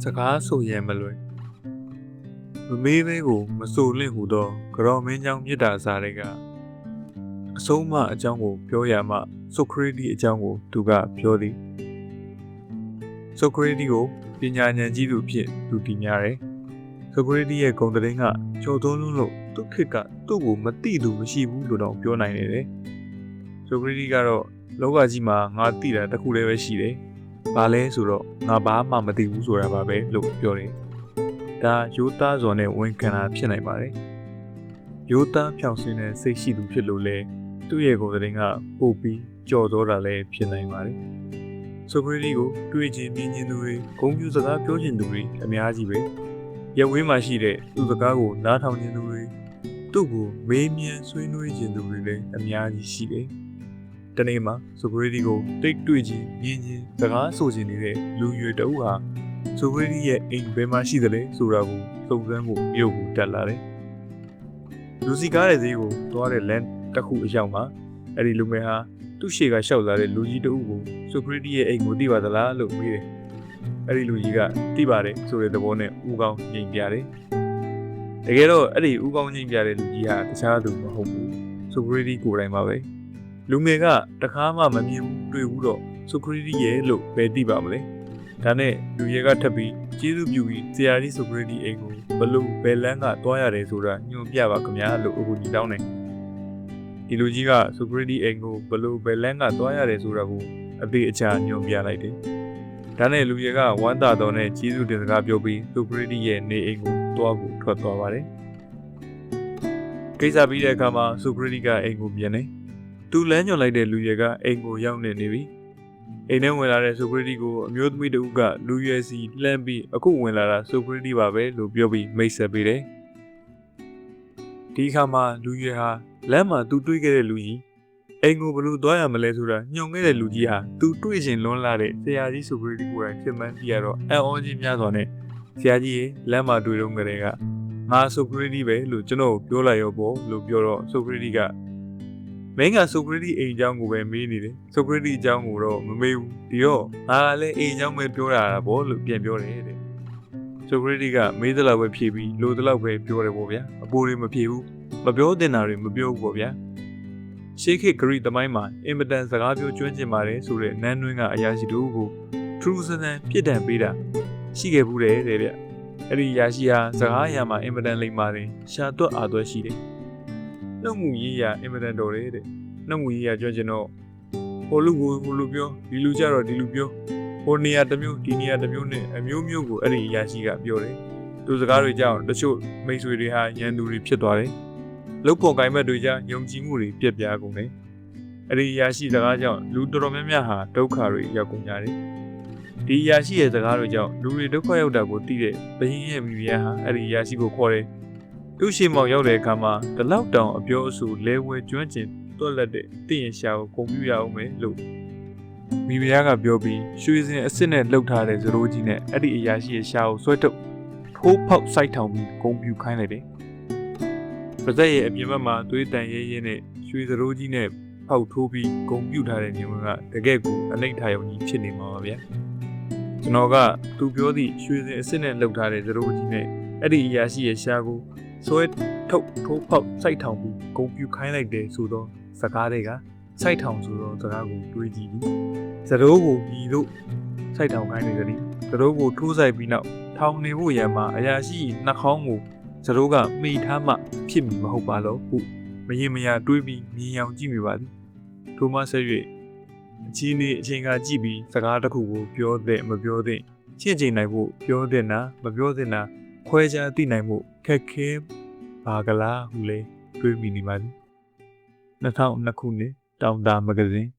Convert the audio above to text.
စကားဆိုရန်မလွယ်မမေးမဲကိုမဆိုလင့်ဟူသောကြော်မင်းကြောင့်မြစ်တာစားတွေကအဆုံးမအကြောင်းကိုပြောရမှဆိုကရေတီအကြောင်းကိုသူကပြောသည်ဆိုကရေတီကိုပညာဉာဏ်ကြီးသူဖြစ်သူတည်များတယ်ဆိုကရေတီရဲ့ဂုဏ်သတင်းကကျော်သွန်းလို့သူခေတ်ကသူ့ကိုမသိသူမရှိဘူးလို့တော့ပြောနိုင်တယ်ဆိုကရေတီကတော့လောကကြီးမှာငါသိတာတစ်ခုတည်းပဲရှိတယ်ဘာလဲဆိုတော့ငါဘာမှမသိဘူးဆိုတာပါပဲလို့ပြောတယ်ဒါရိုးသားစွာနဲ့ဝန်ခံတာဖြစ်နိုင်ပါတယ်ရိုးသားဖြောင့်စင်းတဲ့စိတ်ရှိသူဖြစ်လို့လဲသူ့ရဲ့ကိုယ်တိုင်ကပို့ပြီးကြော်သောတာလည်းဖြစ်နိုင်ပါတယ်ဆိုကရေတီကိုတွေ့ချင်းမြင်ချင်းသူတွေဂုဏ်ပြုစကားပြောချင်းသူတွေအများကြီးပဲရဝင်းမှာရှိတဲ့သူ့စကားကိုနားထောင်ချင်းသူတွေသူ့ကိုမေးမြန်းဆွေးနွေးချင်းသူတွေလည်းအများကြီးရှိတယ်တနေ့မှာဆိုကရေတီကိုတိတ်တွေ့ချင်းမြင်ချင်းစကားဆိုချင်နေတဲ့လူရွယ်တအုပ်ဟာဆိုကရေတီရဲ့အိမ်ဘယ်မှာရှိသလဲဆိုတာကိုစုံစမ်းဖို့မြို့ကိုတက်လာတယ်လူစီကားတဲ့ဈေးကိုသွားတဲ့လမ်းတစ်ခုအရောက်မှာအဲ့ဒီလူငယ်ဟာသူ့ရှေ့ကရှောက်လာတဲ့လူကြီးတအုပ်ကိုဆိုကရေတီရဲ့အိမ်ကိုသိပါသလားလို့မေးတယ်အဲ့ဒီလူကြီးကသိပါတယ်ဆိုတဲ့သဘောနဲ့ဦးကောင်းညင်ပြတယ်တကယ်တော့အဲ့ဒီဦးကောင်းညင်ပြတဲ့လူကြီးဟာတခြားသူမဟုတ်ဘူးဆိုကရေတီကိုယ်တိုင်ပါပဲလူငယ်ကတခါမှမမြင်ဘူးတွေ့ဘူးတော့ဆိုကရေတီရဲ့လို့ပဲသိပါမလဲဒါနဲ့လူရဲကထပ်ပြီးကျေးဇူးပြုပြီးဆရာကြီးဆိုကရေတီအိမ်ကိုဘလို့ဘယ်လန်းကတွားရတယ်ဆိုတာညွှန်ပြပါခင်ဗျာလို့အခုညီတောင်းတယ်ဒီလူကြီးကဆိုကရေတီအိမ်ကိုဘလို့ဘယ်လန်းကတွားရတယ်ဆိုတာကိုအသေးအချာညွှန်ပြလိုက်တယ်ဒါနဲ့လူရဲကဝမ်းသာတော်နဲ့ကျေးဇူးတင်စကားပြောပြီးဆိုကရေတီရဲ့နေအိမ်ကိုတွားဖို့ထွက်သွားပါတယ်ကိစ္စပြီးတဲ့အခါမှာဆိုကရေတီကအိမ်ကိုပြန်တယ်သူလမ်းညွှန်လိုက်တဲ့လူရဲကအိမ်ကိုရောက်နေပြီအိမ်ထဲဝင်လာတဲ့ဆိုကရေတီကိုအမျိုးသမီးတဦးကလူရွယ်စီလှမ်းပြီးအခုဝင်လာတာဆိုကရေတီပါပဲလို့ပြောပြီးမိတ်ဆက်ပေးတယ်ဒီအခါမှာလူရွယ်ဟာလမ်းမှာသူတွေ့ခဲ့တဲ့လူကြီးအိမ်ကိုဘယ်လိုသွားရမလဲဆိုတာညွှန်ခဲ့တဲ့လူကြီးဟာသူတွေ့ရှင်လွန်းလာတဲ့ဆရာကြီးဆိုကရေတီကိုယ်တိုင်ဖြစ်မှန်းသိရတော့အံ့ဩခြင်းများစွာနဲ့ဆရာကြီးရဲ့လမ်းမှာတွေ့တော့ကြတဲ့ကငါဆိုကရေတီပဲလို့ကျွန်တော်ပြောလိုက်ရောပေါ့လို့ပြောတော့ဆိုကရေတီကမင်းကဆိုကရေတီအိမ်เจ้าကိုပဲမေးနေတယ်ဆိုကရေတီအကြောင်းကိုတော့မမေးဘူးဒီတော့ငါလည်းအိမ်เจ้าပဲပြောတာပေါ့လို့ပြန်ပြောတယ်တဲ့ဆိုကရေတီကမေးသလောက်ပဲဖြေပြီးလိုသလောက်ပဲပြောတယ်ပေါ့ဗျာအပိုးတွေမဖြေဘူးမပြောတင်တာတွေမပြောဘူးပေါ့ဗျာရှေးခေတ်ဂရိသမိုင်းမှာအင်မတန်စကားပြောကျွမ်းကျင်ပါတယ်ဆိုတဲ့နန်းတွင်းကအရာရှိတို့ကိုထူးဆန်းဆန်းပြစ်ဒဏ်ပေးတာရှိခဲ့ဘူးတဲ့ဗျအဲ့ဒီအရာရှိဟာစကားအရာမှာအင်မတန်လိမ္မာတယ်ရှာတွက်အားသွက်ရှိတယ်နှုတ်မှုရေးရအင်မတန်တော်တယ်တဲ့နှုတ်မှုရေးရကြွကျင်တော့ဟိုလူကိုဟိုလူပြောဒီလူကြတော့ဒီလူပြောဟိုနေရာတစ်မျိုးဒီနေရာတစ်မျိုးနဲ့အမျိုးမျိုးကိုအဲ့ဒီအရာရှိကပြောတယ်သူစကားတွေကြောင့်တချို့မိတ်ဆွေတွေဟာရန်သူတွေဖြစ်သွားတယ်လုတ်ပေါ်ကိုင်ဘက်တွေကြယုံကြည်မှုတွေပြက်ပြားကုန်တယ်အဲ့ဒီအရာရှိစကားကြောင့်လူတော်တော်များများဟာဒုက္ခတွေရောက်ကုန်ကြတယ်ဒီအရာရှိရဲ့စကားတွေကြောင့်လူတွေဒုက္ခရောက်တာကိုသိတဲ့ဘယင်းရဲ့မိဖုရားဟာအဲ့ဒီအရာရှိကိုခေါ်တယ်သူ့ရှိမောင်ရောက်တဲ့အခါမှာတလောက်တောင်အပြောအဆိုလဲဝဲကျွမ်းကျင်တွက်လက်တဲ့တင့်ရရှာကိုဂုဏ်ပြုရအောင်မယ်လို့မိဖုရားကပြောပြီးရွှေစင်အစ်စ်နဲ့လှုပ်ထားတဲ့ဇရိုးကြီးနဲ့အဲ့ဒီအရာရှိရဲ့ရှာကိုဆွဲထုတ်ထိုးဖောက်စိုက်ထောင်ပြီးဂုဏ်ပြုခိုင်းလိုက်တယ်။ပါဇက်ရဲ့အပြင်ဘက်မှာသွေးတန်ရဲရဲနဲ့ရွှေဇရိုးကြီးနဲ့ဖောက်ထိုးပြီးဂုဏ်ပြုထားတဲ့နေဝင်ကတကယ့်ကိုအနိဋ္ဌာယုံကြီးဖြစ်နေမှာပါဗျာ။ကျွန်တော်ကသူပြောသည့်ရွှေစင်အစ်စ်နဲ့လှုပ်ထားတဲ့ဇရိုးကြီးနဲ့အဲ့ဒီအရာရှိရဲ့ရှာကိုဆွဲထုတ်ထိုးဖောက်စိုက်ထောင်ပြီးဂုဏ်ပြုခိုင်းလိုက်တယ်ဆိုတော့စကားတွေကစိုက်ထောင်ဆိုတော့စကားကိုတွေးကြည့်ပြီးဇရိုးကိုပြီးလို့စိုက်ထောင်ခိုင်းနေတယ်လေဇရိုးကိုထိုးဆိုင်ပြီးနောက်ထောင်နေဖို့ရံမှာအရာရှိနှာခေါင်းကိုဇရိုးကမိထားမှဖြစ်မီမဟုတ်ပါလို့ဟုမရင်မရတွေးပြီးမြင်အောင်ကြည့်မိပါသည်ထိုမှဆက်၍အချင်းနေအချိန်ကကြည့်ပြီးစကားတစ်ခုကိုပြောတဲ့မပြောတဲ့ရှင်းကျင်နိုင်ဖို့ပြောတဲ့နာမပြောတဲ့နာခွဲခြားသိနိုင်မှုခက်ခဲပါကလားဟုလဲတွေးမိနေပါသည်2002ခုနှစ်တောင်တာမဂ္ဂဇင်း